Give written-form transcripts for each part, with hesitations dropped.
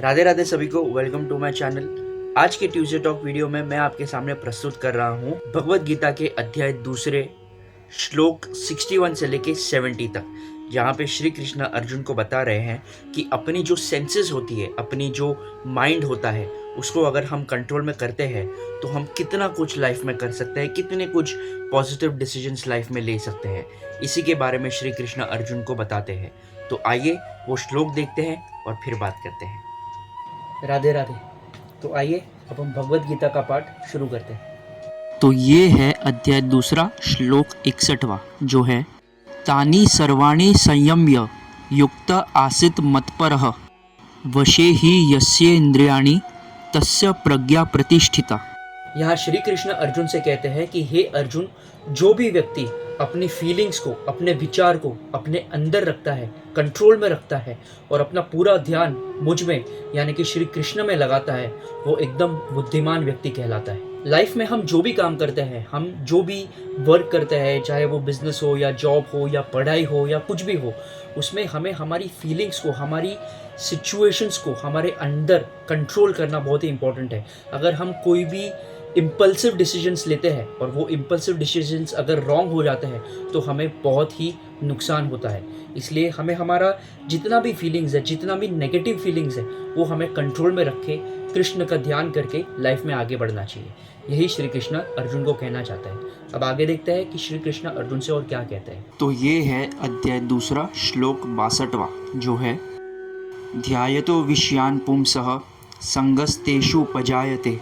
राधे राधे सभी को, welcome to my channel. आज के ट्यूसडे टॉक वीडियो में मैं आपके सामने प्रस्तुत कर रहा हूँ भगवत गीता के अध्याय दूसरे श्लोक 61 से लेके 70 तक, जहाँ पे श्री कृष्ण अर्जुन को बता रहे हैं कि अपनी जो सेंसेस होती है, अपनी जो माइंड होता है, उसको अगर हम कंट्रोल में करते हैं तो हम कितना कुछ लाइफ में कर सकते हैं, कितने कुछ पॉजिटिव डिसीजंस लाइफ में ले सकते हैं। इसी के बारे में श्री कृष्ण अर्जुन को बताते हैं। तो आइए वो श्लोक देखते हैं और फिर बात करते हैं। राधे राधे। तो आइए अब हम भगवत गीता का पाठ शुरू करते हैं। तो ये है अध्याय दूसरा श्लोक 61वां, जो है तानि सर्वाणि संयम्य युक्त आसित मत्परः वशे ही यस्य इंद्रियाणि तस्य प्रज्ञा प्रतिष्ठिता। यहाँ श्री कृष्ण अर्जुन से कहते हैं कि हे अर्जुन, जो भी व्यक्ति अपनी फीलिंग्स को, अपने विचार को अपने अंदर रखता है, कंट्रोल में रखता है और अपना पूरा ध्यान मुझ में यानी कि श्री कृष्ण में लगाता है, वो एकदम बुद्धिमान व्यक्ति कहलाता है। लाइफ में हम जो भी काम करते हैं, हम जो भी वर्क करते हैं, चाहे वो बिजनेस हो या जॉब हो या पढ़ाई हो या कुछ भी हो, उसमें हमें हमारी फीलिंग्स को, हमारी सिचुएशंस को हमारे अंदर कंट्रोल करना बहुत ही इंपॉर्टेंट है। अगर हम कोई भी इम्पल्सिव डिसीजंस लेते हैं और वो इम्पल्सिव डिसीजंस अगर रॉन्ग हो जाते हैं तो हमें बहुत ही नुकसान होता है। इसलिए हमें हमारा जितना भी फीलिंग्स है, जितना भी नेगेटिव फीलिंग्स है, वो हमें कंट्रोल में रख के कृष्ण का ध्यान करके लाइफ में आगे बढ़ना चाहिए। यही श्री कृष्ण अर्जुन को कहना चाहता है। अब आगे देखते हैं कि श्री कृष्ण अर्जुन से और क्या कहते हैं। तो ये है अध्याय दूसरा श्लोक 62वां, जो है ध्यायतो विषयान् पुंसः संगस्तेषु पजायते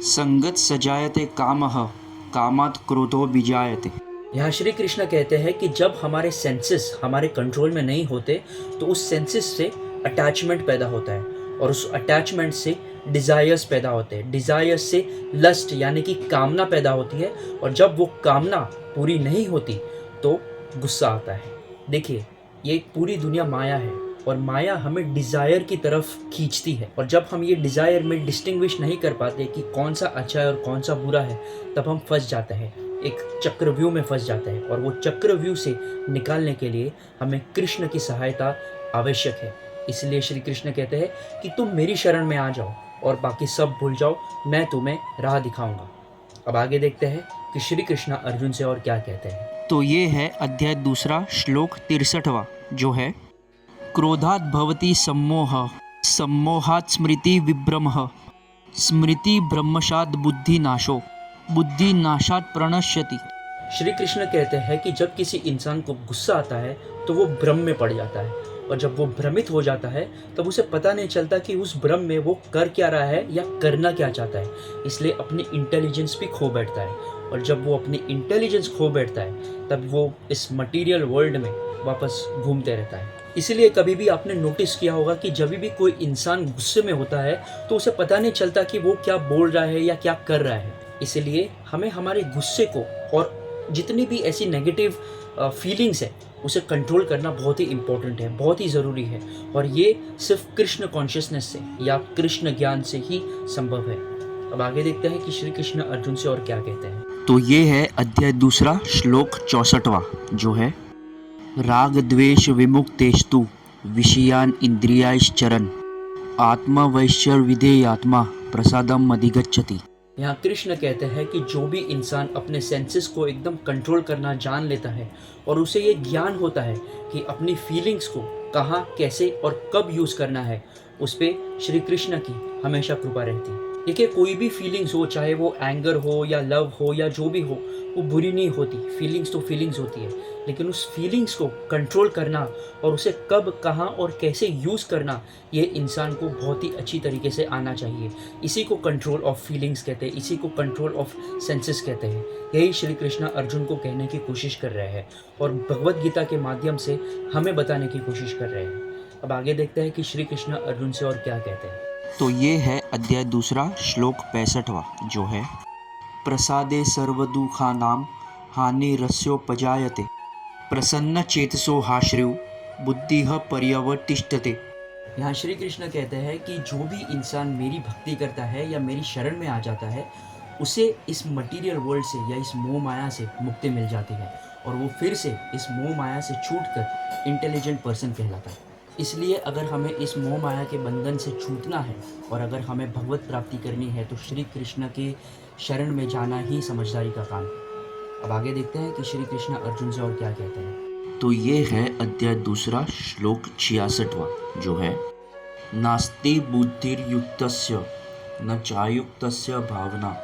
संगत सजायते कामः कामात् क्रोधो विजायते। यहाँ श्री कृष्ण कहते हैं कि जब हमारे सेंसेस हमारे कंट्रोल में नहीं होते तो उस सेंसेस से अटैचमेंट पैदा होता है और उस अटैचमेंट से डिज़ायर्स पैदा होते हैं, डिज़ायर्स से लस्ट यानी कि कामना पैदा होती है और जब वो कामना पूरी नहीं होती तो गुस्सा आता है। देखिए, ये पूरी दुनिया माया है और माया हमें डिज़ायर की तरफ खींचती है और जब हम ये डिज़ायर में डिस्टिंग्विश नहीं कर पाते कि कौन सा अच्छा है और कौन सा बुरा है, तब हम फंस जाते हैं, एक चक्रव्यूह में फंस जाते हैं और वो चक्रव्यूह से निकालने के लिए हमें कृष्ण की सहायता आवश्यक है। इसलिए श्री कृष्ण कहते हैं कि तुम मेरी शरण में आ जाओ और बाकी सब भूल जाओ, मैं तुम्हें राह दिखाऊंगा। अब आगे देखते हैं कि श्री कृष्ण अर्जुन से और क्या कहते हैं। तो ये है अध्याय दूसरा श्लोक 63वां, जो है क्रोधात् भवति सम्मोहः सम्मोहात् स्मृति विभ्रमः स्मृति ब्रह्मशात् बुद्धिनाशो बुद्धिनाशात् प्रणश्यति। श्री कृष्ण कहते हैं कि जब किसी इंसान को गुस्सा आता है तो वो भ्रम में पड़ जाता है और जब वो भ्रमित हो जाता है तब उसे पता नहीं चलता कि उस भ्रम में वो कर क्या रहा है या करना क्या चाहता है। इसलिए अपनी इंटेलिजेंस भी खो बैठता है और जब वो अपनी इंटेलिजेंस खो बैठता है तब वो इस मटेरियल वर्ल्ड में वापस घूमते रहता है। इसीलिए कभी भी आपने नोटिस किया होगा कि जब भी कोई इंसान गुस्से में होता है तो उसे पता नहीं चलता कि वो क्या बोल रहा है या क्या कर रहा है। इसलिए हमें हमारे गुस्से को और जितनी भी ऐसी नेगेटिव फीलिंग्स है उसे कंट्रोल करना बहुत ही इम्पोर्टेंट है, बहुत ही ज़रूरी है और ये सिर्फ कृष्ण कॉन्शियसनेस से या कृष्ण ज्ञान से ही संभव है। अब आगे देखते हैं कि श्री कृष्ण अर्जुन से और क्या कहते हैं। तो ये है अध्याय दूसरा श्लोक 64वां, जो है राग द्वेष विमुक्तेस्तु विषयान इंद्रियाश्चरन् आत्मवैश्य विधेयात्मा प्रसादम अधिगच्छति। यहाँ कृष्ण कहते हैं कि जो भी इंसान अपने सेंसेस को एकदम कंट्रोल करना जान लेता है और उसे ये ज्ञान होता है कि अपनी फीलिंग्स को कहाँ, कैसे और कब यूज़ करना है, उस पर श्री कृष्ण की हमेशा कृपा रहती है। देखिए, कोई भी फीलिंग्स हो, चाहे वो एंगर हो या लव हो या जो भी हो, वो बुरी नहीं होती। फीलिंग्स तो फीलिंग्स होती है, लेकिन उस फीलिंग्स को कंट्रोल करना और उसे कब, कहाँ और कैसे यूज़ करना, ये इंसान को बहुत ही अच्छी तरीके से आना चाहिए। इसी को कंट्रोल ऑफ फीलिंग्स कहते हैं, इसी को कंट्रोल ऑफ सेंसेस कहते हैं। यही श्री कृष्ण अर्जुन को कहने की कोशिश कर रहे हैं और भगवत गीता के माध्यम से हमें बताने की कोशिश कर रहे हैं। अब आगे देखते हैं कि श्री कृष्ण अर्जुन से और क्या कहते हैं। तो ये है अध्याय दूसरा श्लोक 65वां, जो है प्रसादे सर्वदुःखानां हानिरस्योपजायते प्रसन्न चेतसो हाश्रु बुद्धिः पर्यवतिष्ठते। यहाँ श्री कृष्ण कहते हैं कि जो भी इंसान मेरी भक्ति करता है या मेरी शरण में आ जाता है, उसे इस मटेरियल वर्ल्ड से या इस मोह माया से मुक्ति मिल जाती है और वो फिर से इस मोह माया से छूटकर इंटेलिजेंट पर्सन कहलाता है। इसलिए अगर हमें इस मोह माया के बंधन से छूटना है और अगर हमें भगवत प्राप्ति करनी है तो श्री कृष्ण के शरण में जाना ही समझदारी का काम है। अब आगे देखते हैं कि श्री कृष्ण अर्जुन से और क्या कहते हैं। तो ये है अध्याय दूसरा श्लोक 66वां जो है नास्ति बुद्धिर्युक्तस्य न चायुक्तस्य भावना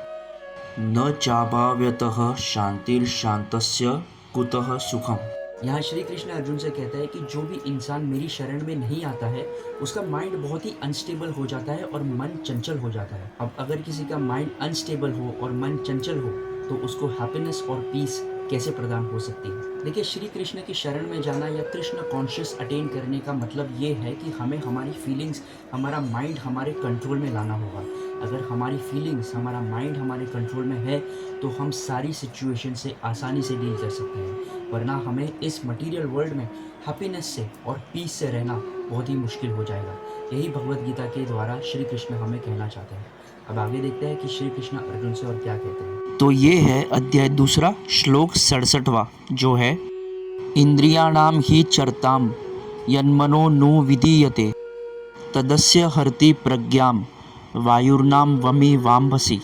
न चाभाव्यतः शांतिर्शांतस्य कुतः सुखम। यहाँ श्री कृष्ण अर्जुन से कहता है कि जो भी इंसान मेरी शरण में नहीं आता है उसका माइंड बहुत ही अनस्टेबल हो जाता है और मन चंचल हो जाता है। अब अगर किसी का माइंड अनस्टेबल हो और मन चंचल हो तो उसको हैप्पीनेस और पीस कैसे प्रदान हो सकती है। देखिए, श्री कृष्ण की शरण में जाना या कृष्ण कॉन्शियस अटेन करने का मतलब ये है कि हमें हमारी फीलिंग्स, हमारा माइंड हमारे कंट्रोल में लाना होगा। अगर हमारी फीलिंग्स, हमारा माइंड हमारे कंट्रोल में है तो हम सारी सिचुएशन से आसानी से डील कर सकते हैं, वरना हमें इस मटेरियल वर्ल्ड में हैप्पीनेस से और पीस से रहना बहुत ही मुश्किल हो जाएगा। यही भगवत गीता के द्वारा श्री कृष्ण हमें कहना चाहते हैं। अब आगे देखते हैं कि श्री कृष्ण अर्जुन से और क्या कहते हैं। तो ये है अध्याय दूसरा श्लोक 67वां जो है इंद्रियाणाम ही चरताम यन्मनो नु विधीयते तदस्य हरति प्रज्ञाम वायुर्नाम वमि वाम्भसी।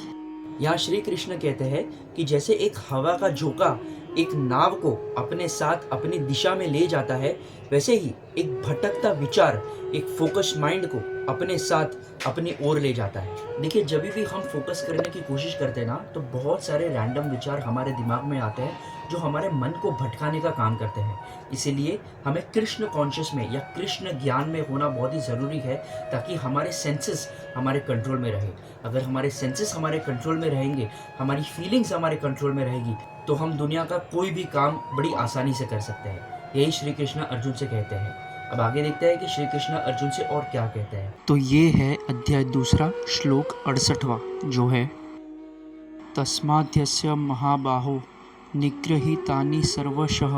यहाँ श्री कृष्ण कहते हैं कि जैसे एक हवा का झोंका एक नाव को अपने साथ अपनी दिशा में ले जाता है, वैसे ही एक भटकता विचार एक फोकस माइंड को अपने साथ अपनी ओर ले जाता है। देखिए, जब भी हम फोकस करने की कोशिश करते हैं ना तो बहुत सारे रैंडम विचार हमारे दिमाग में आते हैं जो हमारे मन को भटकाने का काम करते हैं। इसीलिए हमें कृष्ण कॉन्शियस में या कृष्ण ज्ञान में होना बहुत ही ज़रूरी है ताकि हमारे सेंसेस हमारे कंट्रोल में रहे। अगर हमारे सेंसेस हमारे कंट्रोल में रहेंगे, हमारी फीलिंग्स हमारे कंट्रोल में रहेगी तो हम दुनिया का कोई भी काम बड़ी आसानी से कर सकते हैं। यही श्री कृष्ण अर्जुन से कहते हैं। अब आगे देखते हैं कि श्री कृष्ण अर्जुन से और क्या कहते हैं। तो ये है अध्याय दूसरा श्लोक 68वां जो है तस्माद्यस्य महाबाहो निगृहीतानि सर्वशः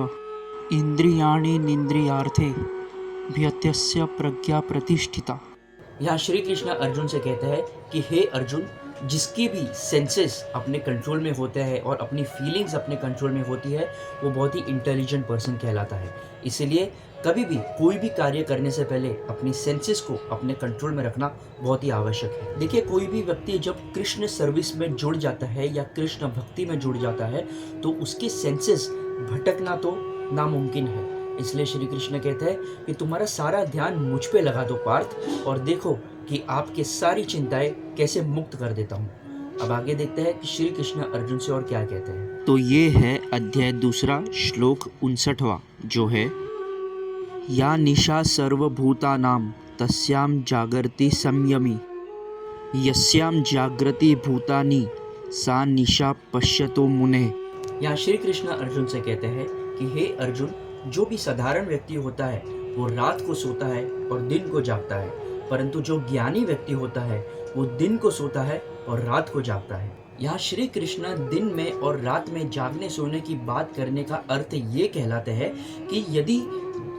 इंद्रियाणि निन्द्रियार्थे व्यत्यस्य प्रज्ञा प्रतिष्ठिता। यहाँ श्री कृष्ण अर्जुन से कहते हैं कि हे अर्जुन, जिसकी भी सेंसेस अपने कंट्रोल में होते हैं और अपनी फीलिंग्स अपने कंट्रोल में होती है वो बहुत ही इंटेलिजेंट पर्सन कहलाता है। इसीलिए कभी भी कोई भी कार्य करने से पहले अपनी सेंसेस को अपने कंट्रोल में रखना बहुत ही आवश्यक है। देखिए, कोई भी व्यक्ति जब कृष्ण सर्विस में जुड़ जाता है या कृष्ण भक्ति में जुड़ जाता है तो उसके सेंसेस भटकना तो नामुमकिन है। इसलिए श्री कृष्ण कहते हैं कि तुम्हारा सारा ध्यान मुझ पे लगा दो पार्थ, और देखो कि आपके सारी चिंताएं कैसे मुक्त कर देता हूँ। अब आगे देखते हैं कि श्री कृष्ण अर्जुन से और क्या कहते हैं। तो ये है अध्याय दूसरा श्लोक 59वां जो है या निशा सर्वभूतानां तस्याम जागर्ति संयमी यस्याम जागृति भूतानि सा निशा पश्यतो मुने। यहाँ श्री कृष्ण अर्जुन से कहते हैं कि हे अर्जुन, जो भी साधारण व्यक्ति होता है वो रात को सोता है और दिन को जागता है, परंतु जो ज्ञानी व्यक्ति होता है वो दिन को सोता है और रात को जागता है। यहाँ श्री कृष्ण दिन में और रात में जागने सोने की बात करने का अर्थ ये कहलाते हैं कि यदि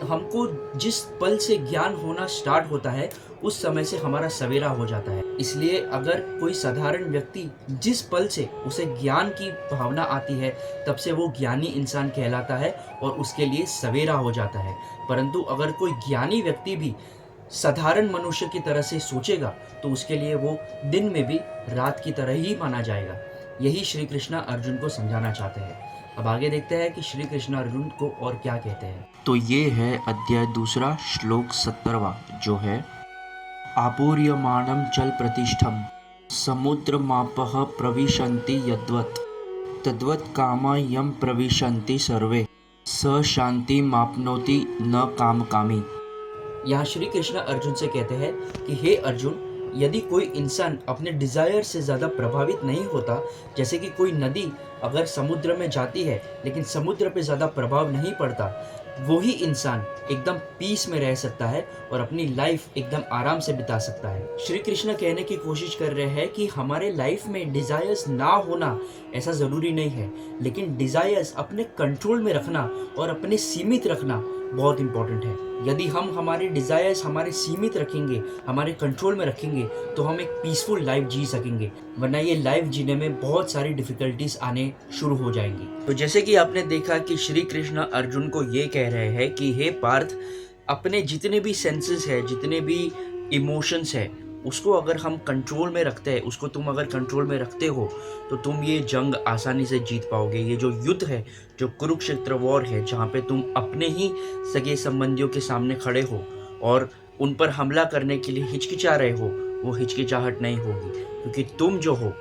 हमको जिस पल से ज्ञान होना स्टार्ट होता है उस समय से हमारा सवेरा हो जाता है। इसलिए अगर कोई साधारण व्यक्ति जिस पल से उसे ज्ञान की भावना आती है तब से वो ज्ञानी इंसान कहलाता है और उसके लिए सवेरा हो जाता है। परंतु अगर कोई ज्ञानी व्यक्ति भी साधारण मनुष्य की तरह से सोचेगा तो उसके लिए वो दिन में भी रात की तरह ही माना जाएगा। यही श्री कृष्ण अर्जुन को समझाना चाहते हैं। अब आगे देखते हैं कि श्री कृष्ण अर्जुन को और क्या कहते हैं। तो ये है अध्याय दूसरा श्लोक 70वां जो है आपूर्यमाणं चल प्रतिष्ठम समुद्रमापः प्रविशन्ति यद्वत् तद्वत् कामा यम प्रविशन्ति सर्वे स शांति मापनोति न कामकामी। यहाँ श्री कृष्ण अर्जुन से कहते हैं कि हे अर्जुन, यदि कोई इंसान अपने डिज़ायर से ज़्यादा प्रभावित नहीं होता, जैसे कि कोई नदी अगर समुद्र में जाती है लेकिन समुद्र पे ज़्यादा प्रभाव नहीं पड़ता, वही इंसान एकदम पीस में रह सकता है और अपनी लाइफ एकदम आराम से बिता सकता है। श्री कृष्ण कहने की कोशिश कर रहे हैं कि हमारे लाइफ में डिज़ायर्स ना होना ऐसा ज़रूरी नहीं है, लेकिन डिज़ायर्स अपने कंट्रोल में रखना और अपने सीमित रखना बहुत इंपॉर्टेंट है। यदि हम हमारे डिज़ायर्स हमारे सीमित रखेंगे, हमारे कंट्रोल में रखेंगे तो हम एक पीसफुल लाइफ जी सकेंगे, वरना ये लाइफ जीने में बहुत सारी डिफ़िकल्टीज आने शुरू हो जाएंगी। तो जैसे कि आपने देखा कि श्री कृष्ण अर्जुन को ये कह रहे हैं कि हे पार्थ, अपने जितने भी सेंसेस है, जितने भी इमोशंस है, उसको अगर हम कंट्रोल में रखते हैं, उसको तुम अगर कंट्रोल में रखते हो, तो तुम ये जंग आसानी से जीत पाओगे। ये जो युद्ध है, जो कुरुक्षेत्र वॉर है, जहाँ पे तुम अपने ही सगे संबंधियों के सामने खड़े हो और उन पर हमला करने के लिए हिचकिचा रहे हो, वो हिचकिचाहट नहीं होगी, क्योंकि तुम जो हो,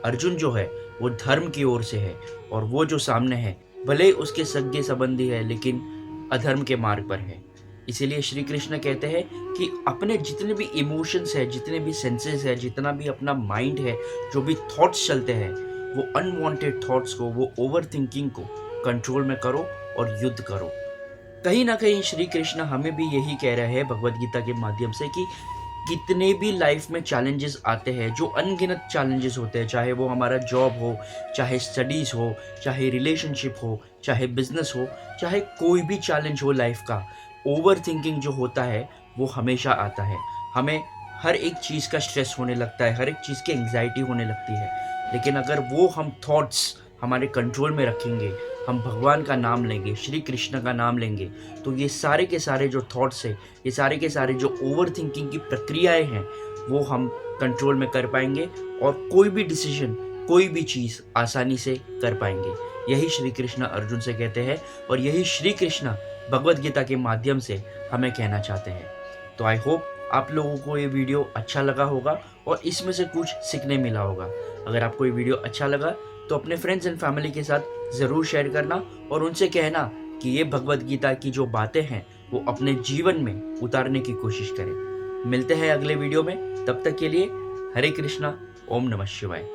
अर्जुन जो है, वो धर्म की ओर से है, और वो जो सामने है, भले ही उसके सगे संबंधी है, लेकिन अधर्म के मार्ग पर है। इसीलिए श्री कृष्ण कहते हैं कि अपने जितने भी इमोशंस है, जितने भी सेंसेस है, जितना भी अपना माइंड है, जो भी थॉट्स चलते हैं, वो अनवांटेड थॉट्स को, वो ओवर थिंकिंग को कंट्रोल में करो और युद्ध करो। कहीं ना कहीं श्री कृष्ण हमें भी यही कह रहे हैं भगवत गीता के माध्यम से कि कितने भी लाइफ में चैलेंजेस आते हैं, जो अनगिनत चैलेंजेस होते हैं, चाहे वो हमारा जॉब हो, चाहे स्टडीज़ हो, चाहे रिलेशनशिप हो, चाहे बिजनेस हो, चाहे कोई भी चैलेंज हो लाइफ का, ओवर थिंकिंग जो होता है वो हमेशा आता है। हमें हर एक चीज़ का स्ट्रेस होने लगता है, हर एक चीज़ की एंग्जाइटी होने लगती है, लेकिन अगर वो हम थॉट्स हमारे कंट्रोल में रखेंगे, हम भगवान का नाम लेंगे, श्री कृष्ण का नाम लेंगे, तो ये सारे के सारे जो थॉट्स है, ये सारे के सारे जो ओवर थिंकिंग की प्रक्रियाएं हैं, वो हम कंट्रोल में कर पाएंगे और कोई भी डिसीजन, कोई भी चीज़ आसानी से कर पाएंगे। यही श्री कृष्ण अर्जुन से कहते हैं और यही श्री कृष्ण भगवत गीता के माध्यम से हमें कहना चाहते हैं। तो आई होप आप लोगों को ये वीडियो अच्छा लगा होगा और इसमें से कुछ सीखने मिला होगा। अगर आपको ये वीडियो अच्छा लगा तो अपने फ्रेंड्स एंड फैमिली के साथ ज़रूर शेयर करना और उनसे कहना कि ये भगवत गीता की जो बातें हैं वो अपने जीवन में उतारने की कोशिश करें। मिलते हैं अगले वीडियो में, तब तक के लिए हरे कृष्णा, ओम नमः शिवाय।